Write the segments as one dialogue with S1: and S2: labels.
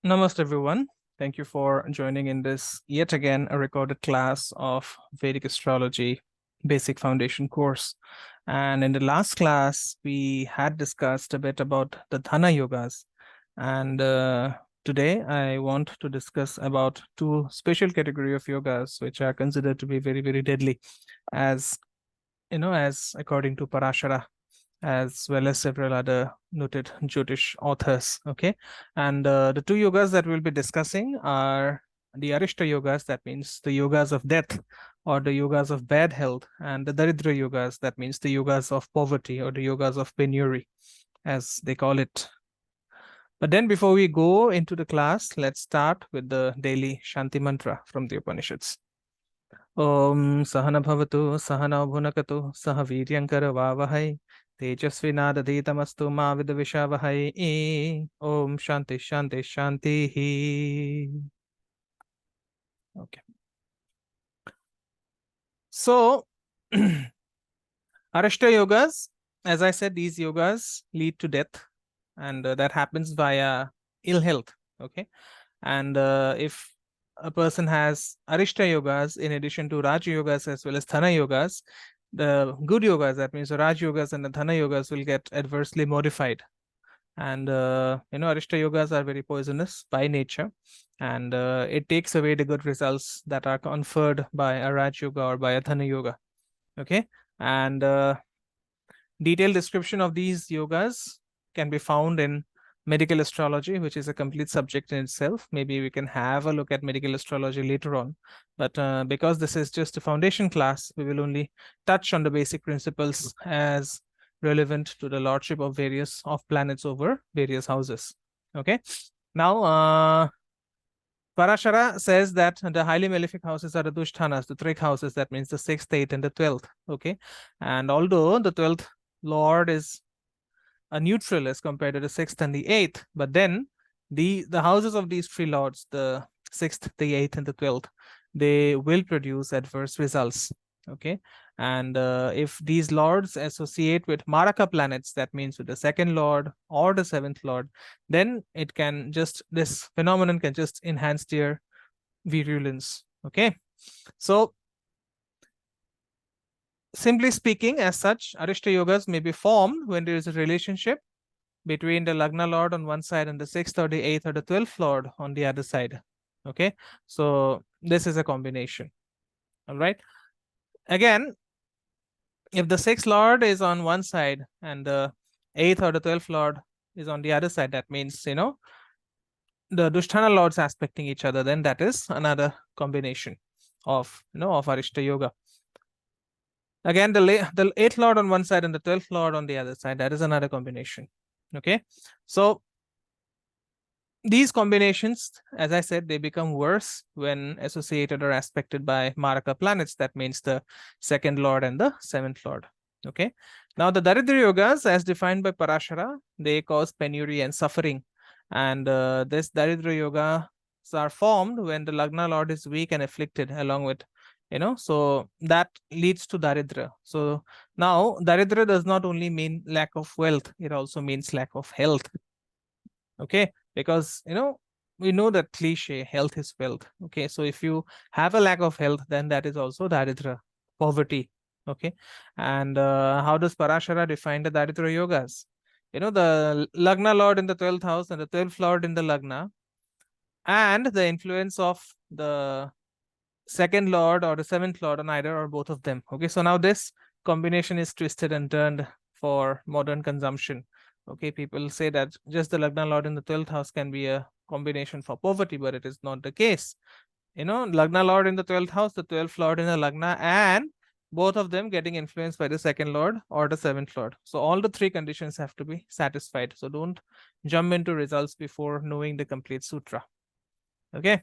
S1: Namaste, everyone. Thank you for joining in this yet again a recorded class of Vedic Astrology Basic Foundation course. And in the last class, we had discussed a bit about the Dhana Yogas. And today, I want to discuss about two special category of yogas, which are considered to be very, very deadly, as as according to Parashara, as well as several other noted Jyotish authors. Okay, and the two yogas that we'll be discussing are the Arishta yogas, that means the yogas of death or the yogas of bad health, and the Daridra yogas, that means the yogas of poverty or the yogas of penury, as they call it. But then before we go into the class, let's start with the daily Shanti mantra from the Upanishads. Om Sahana Bhavatu Sahana Bhunakatu Saha Viryankara Vavahai Tejasvinadaditamastu Ma Vidvishavahai. Om Shanti Shanti Shanti. Okay. So, Arishta yogas, as I said, these yogas lead to death, and that happens via ill health. Okay. And if a person has Arishta yogas in addition to Raj yogas as well as Dhana yogas, the good yogas, that means the Raj yogas and the Dhana yogas, will get adversely modified. And Arishta yogas are very poisonous by nature, and it takes away the good results that are conferred by a Raj yoga or by a Dhana yoga. Okay, and detailed description of these yogas can be found in medical astrology, which is a complete subject in itself. Maybe we can have a look at medical astrology later on, but because this is just a foundation class, we will only touch on the basic principles as relevant to the lordship of various of planets over various houses. Okay, now Parashara says that the highly malefic houses are the Dushthanas, the trick houses, that means the 6th, 8th, and the 12th. Okay, and although the 12th lord is a neutral as compared to the 6th and the 8th, but then the houses of these three lords, the 6th, the 8th, and the 12th, they will produce adverse results. Okay, and if these lords associate with Maraka planets, that means with the 2nd lord or the 7th lord, then it can just, this phenomenon can just enhance their virulence. Okay, so simply speaking, as such, Arishta yogas may be formed when there is a relationship between the Lagna Lord on one side and the 6th or the 8th or the 12th Lord on the other side. Okay, so this is a combination. All right. Again, if the 6th Lord is on one side and the 8th or the 12th Lord is on the other side, that means, the Dusthana Lords aspecting each other, then that is another combination of, of Arishta Yoga. Again, the 8th Lord on one side and the 12th Lord on the other side, that is another combination. Okay, so these combinations, as I said, they become worse when associated or aspected by Maraka planets. That means the 2nd lord and the 7th lord. Okay, now the Daridra yogas, as defined by Parashara, they cause penury and suffering, and this Daridra yoga are formed when the Lagna lord is weak and afflicted, along with, so that leads to Daridra. So now Daridra does not only mean lack of wealth, it also means lack of health. Okay, because we know that cliche, health is wealth. Okay, so if you have a lack of health, then that is also Daridra, poverty. Okay, and how does Parashara define the Daridra yogas? The Lagna lord in the 12th house and the 12th lord in the Lagna, and the influence of the 2nd lord or the 7th lord on either or both of them. Okay, so now this combination is twisted and turned for modern consumption. Okay, people say that just the Lagna lord in the 12th house can be a combination for poverty, but it is not the case. Lagna lord in the 12th house, the 12th lord in the Lagna, and both of them getting influenced by the 2nd lord or the 7th lord. So all the three conditions have to be satisfied. So don't jump into results before knowing the complete sutra. Okay.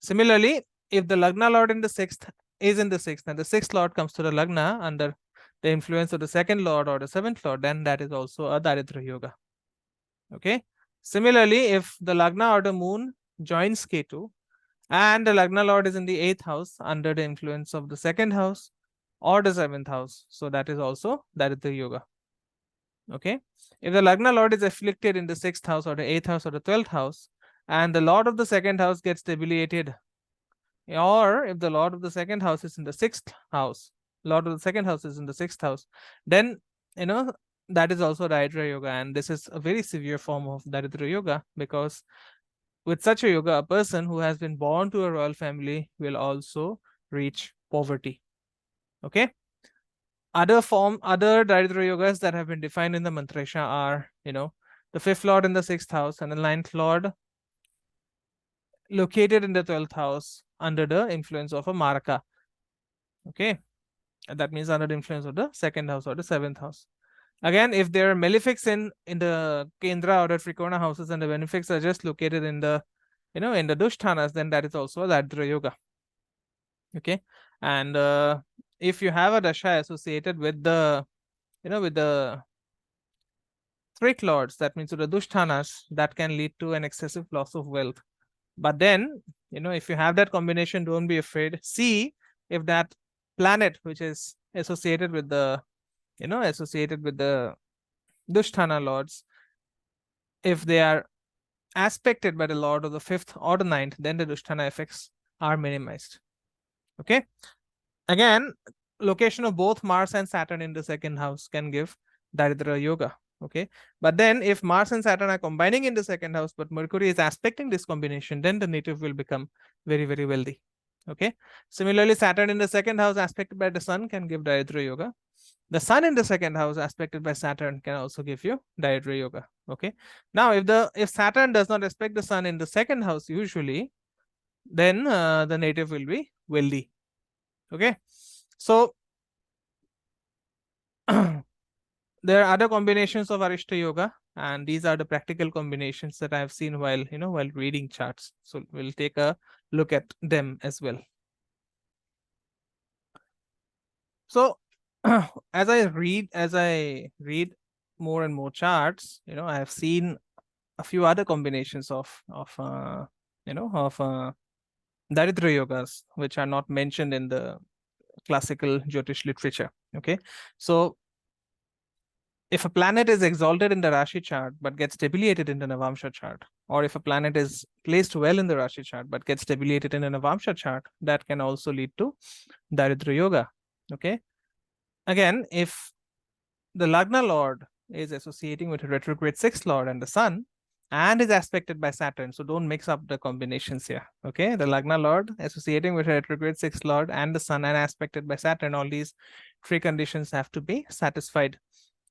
S1: Similarly, if the Lagna lord in the 6th is in the 6th and the 6th lord comes to the Lagna under the influence of the 2nd lord or the 7th lord, then that is also a Daridra yoga. Okay. Similarly, if the Lagna or the moon joins Ketu and the Lagna lord is in the 8th house under the influence of the 2nd house or the 7th house, so that is also Daridra yoga. Okay. If the Lagna lord is afflicted in the 6th house or the 8th house or the 12th house, and the lord of the second house gets debilitated, or if the lord of the second house is in the sixth house, lord of the second house is in the sixth house, then you know that is also Daridra yoga, and this is a very severe form of Daridra yoga, because with such a yoga, a person who has been born to a royal family will also reach poverty. Okay. Other Daridra yogas that have been defined in the Mantrasha are, the fifth lord in the sixth house and the ninth lord located in the 12th house under the influence of a Maraka. Okay. And that means under the influence of the second house or the seventh house. Again, if there are malefics in the Kendra or the Trikona houses and the benefics are just located in the in the Dushthanas, then that is also a Daridra yoga. Okay. And if you have a dasha associated with the with the Trik lords, that means to the Dushthanas, that can lead to an excessive loss of wealth. But then, if you have that combination, don't be afraid. See if that planet which is associated with the Dusthana lords, if they are aspected by the lord of the fifth or the ninth, then the Dusthana effects are minimized. Okay. Again, location of both Mars and Saturn in the second house can give Daridra yoga. Okay. But then if Mars and Saturn are combining in the second house, but Mercury is aspecting this combination, then the native will become very, very wealthy. Okay. Similarly, Saturn in the second house aspected by the Sun can give Daridra yoga. The Sun in the second house aspected by Saturn can also give you Daridra yoga. Okay. Now, if Saturn does not aspect the Sun in the second house usually, then the native will be wealthy. Okay. So there are other combinations of Arishta yoga, and these are the practical combinations that I have seen while reading charts. So we'll take a look at them as well. So as I read more and more charts, I have seen a few other combinations of Daridra yogas, which are not mentioned in the classical Jyotish literature. Okay. So if a planet is exalted in the Rashi chart but gets debilitated in the Navamsha chart, or if a planet is placed well in the Rashi chart but gets debilitated in the Navamsha chart, that can also lead to Daridra yoga. Okay. Again, if the Lagna Lord is associating with a retrograde sixth Lord and the Sun, and is aspected by Saturn, so don't mix up the combinations here. Okay, the Lagna Lord associating with a retrograde sixth Lord and the Sun and aspected by Saturn, all these three conditions have to be satisfied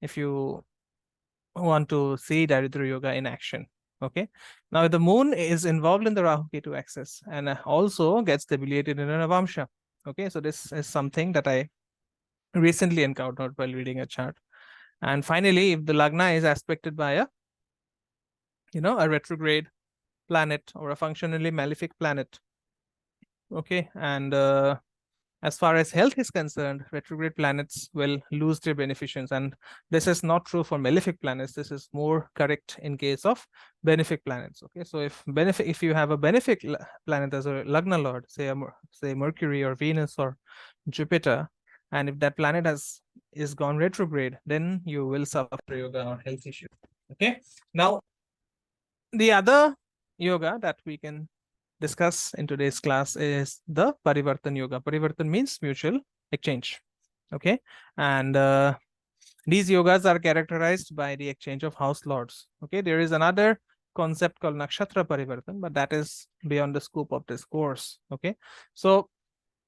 S1: if you want to see Daridra yoga in action. Okay. Now, the moon is involved in the Rahu Ketu axis and also gets debilitated in a Navamsha. Okay. So this is something that I recently encountered while reading a chart. And finally, if the Lagna is aspected by a retrograde planet or a functionally malefic planet. Okay. And as far as health is concerned, retrograde planets will lose their beneficence. And this is not true for malefic planets. This is more correct in case of benefic planets. Okay, so if you have a benefic planet as a Lagna Lord, say Mercury or Venus or Jupiter, and if that planet is gone retrograde, then you will suffer yoga or health issue. Okay, now the other yoga that we can discuss in today's class is the Parivartan yoga. Parivartan means mutual exchange. Okay. And these yogas are characterized by the exchange of house lords. Okay. There is another concept called Nakshatra Parivartan, but that is beyond the scope of this course. Okay. So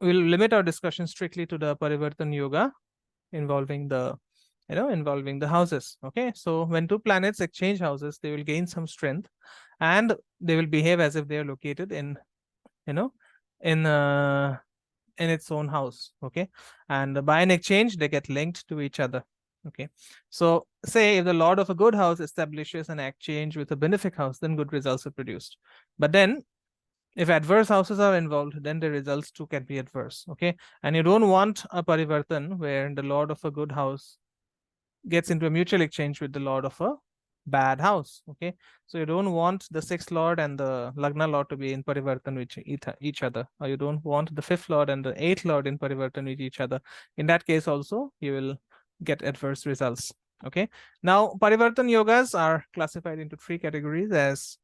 S1: we'll limit our discussion strictly to the Parivartan yoga involving the houses. Okay. So when two planets exchange houses, they will gain some strength and they will behave as if they are located in its own house. Okay. And by an exchange, they get linked to each other. Okay. So say if the lord of a good house establishes an exchange with a benefic house, then good results are produced. But then if adverse houses are involved, then the results too can be adverse. Okay. And you don't want a parivartan where the lord of a good house gets into a mutual exchange with the lord of a bad house. Okay. So you don't want the sixth lord and the Lagna lord to be in parivartan with each other, or you don't want the fifth lord and the eighth lord in parivartan with each other. In that case also, you will get adverse results. Okay. Now, parivartan yogas are classified into three categories as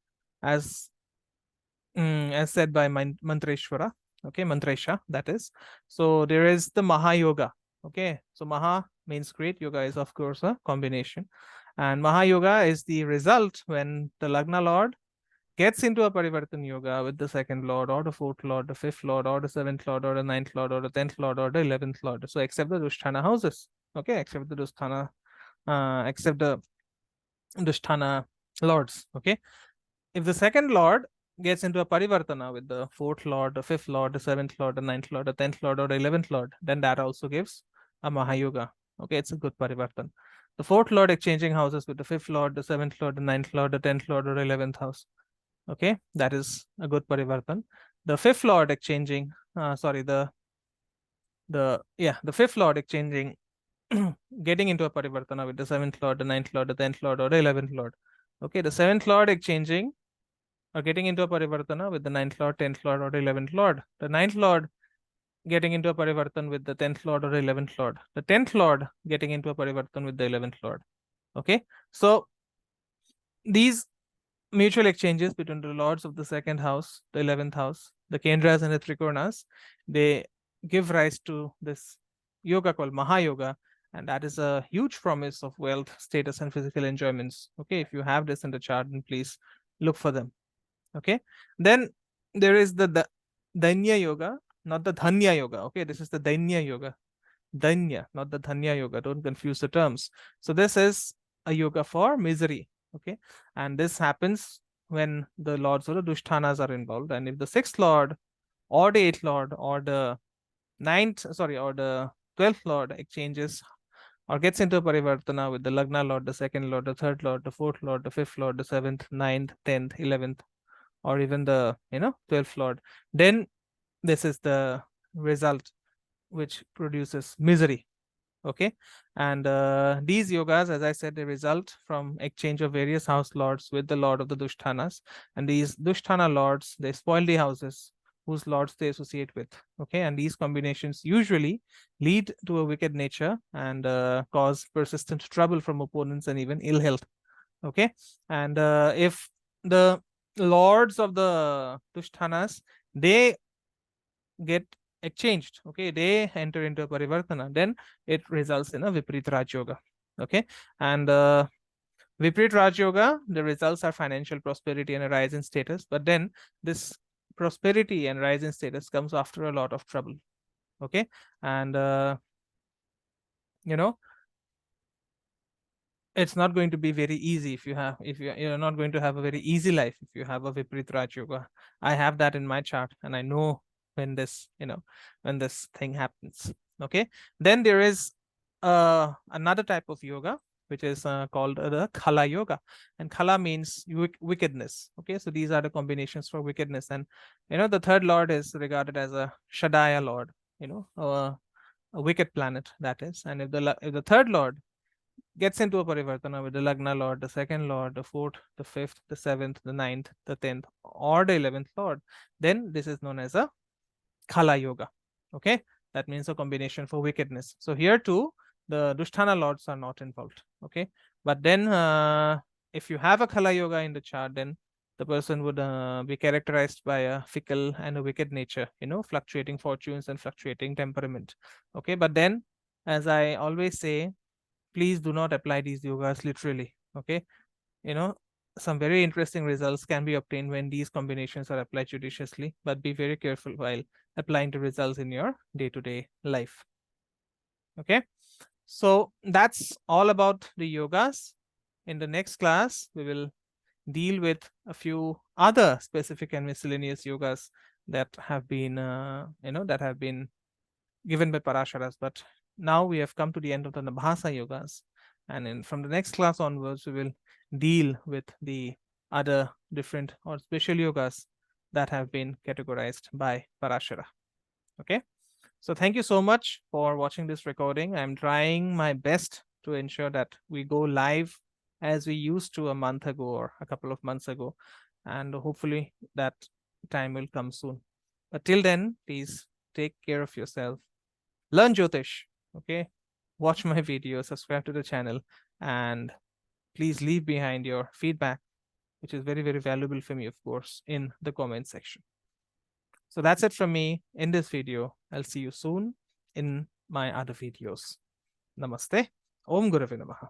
S1: as said by Mantreshwara. Okay, Mantresha, that is. So there is the Maha Yoga. Okay, so Maha means great, yoga is of course a combination, and Maha Yoga is the result when the Lagna Lord gets into a Parivartan Yoga with the second Lord or the fourth Lord, the fifth Lord or the seventh Lord or the ninth Lord or the 10th Lord or the 11th Lord. So except the Dusthana houses. Okay, except the except the Dusthana lords. Okay, if the second Lord gets into a Parivartana with the fourth Lord, the fifth Lord, the seventh Lord, the ninth Lord, the 10th Lord or the 11th Lord, then that also gives a Mahayoga. Okay, it's a good Parivartan. The fourth Lord exchanging houses with the fifth Lord, the seventh Lord, the ninth Lord, the 10th Lord or 11th house. Okay, that is a good Parivartan. The fifth Lord exchanging, the fifth Lord exchanging, getting into a Parivartana with the seventh Lord, the ninth Lord, the 10th Lord or the 11th Lord. Okay, the seventh Lord exchanging or getting into a Parivartana with the ninth Lord, 10th Lord or the 11th Lord. The ninth Lord getting into a Parivartan with the 10th Lord or 11th Lord. The 10th Lord getting into a Parivartan with the 11th Lord. Okay, so these mutual exchanges between the lords of the second house, the 11th house, the Kendras and the Trikonas, they give rise to this yoga called Mahayoga, and that is a huge promise of wealth, status, and physical enjoyments. Okay, if you have this in the chart, then please look for them. Okay, then there is the Danya Yoga, not the Dhanya Yoga. Okay, this is the Danya Yoga. Danya, not the Dhanya Yoga. Don't confuse the terms. So this is a yoga for misery. Okay, and this happens when the lords or the Dushthanas are involved. And if the sixth lord or the eighth lord or the or the 12th lord exchanges or gets into Parivartana with the Lagna lord, the second lord, the third lord, the fourth lord, the fifth lord, the seventh, ninth, 10th, 11th, or even the 12th lord, then this is the result which produces misery. Okay, and these yogas, as I said, they result from exchange of various house lords with the lord of the Dushthanas, and these Dusthana lords, they spoil the houses whose lords they associate with. Okay, and these combinations usually lead to a wicked nature and cause persistent trouble from opponents and even ill health. Okay, and if the lords of the Dushthanas, they get exchanged, okay, they enter into a Parivartana, then it results in a Viprit Raj Yoga. Okay, and Viprit Raj Yoga, the results are financial prosperity and a rise in status, but then this prosperity and rise in status comes after a lot of trouble. Okay, and you know it's not going to be very easy if you're not going to have a very easy life if you have a Viprit Raj Yoga. I have that in my chart, and I know when this thing happens. Okay, then there is another type of yoga which is called the Khala Yoga, and Khala means wickedness. Okay, so these are the combinations for wickedness, and the third lord is regarded as a Shadaya lord, a wicked planet, that is. And if the third lord gets into a Parivartana with the Lagna Lord, the second Lord, the fourth, the fifth, the seventh, the ninth, the 10th, or the 11th Lord, then this is known as a Khala Yoga. Okay, that means a combination for wickedness. So here too, the Dusthana Lords are not involved. Okay, but then if you have a Khala Yoga in the chart, then the person would be characterized by a fickle and a wicked nature, fluctuating fortunes and fluctuating temperament. Okay, but then, as I always say, please do not apply these yogas literally. Okay, you know some very interesting results can be obtained when these combinations are applied judiciously, but be very careful while applying the results in your day-to-day life. Okay, so that's all about the yogas. In the next class we will deal with a few other specific and miscellaneous yogas that have been given by Parasharas. But now we have come to the end of the Nabhasa yogas. And from the next class onwards, we will deal with the other different or special yogas that have been categorized by Parashara. Okay. So thank you so much for watching this recording. I'm trying my best to ensure that we go live as we used to a month ago or a couple of months ago. And hopefully that time will come soon. But till then, please take care of yourself. Learn Jyotish. Okay. Watch my video, subscribe to the channel, and please leave behind your feedback which is very, very valuable for me, of course, in the comment section. So that's it from me in this video. I'll see you soon in my other videos. Namaste. Om Gurave Namaha.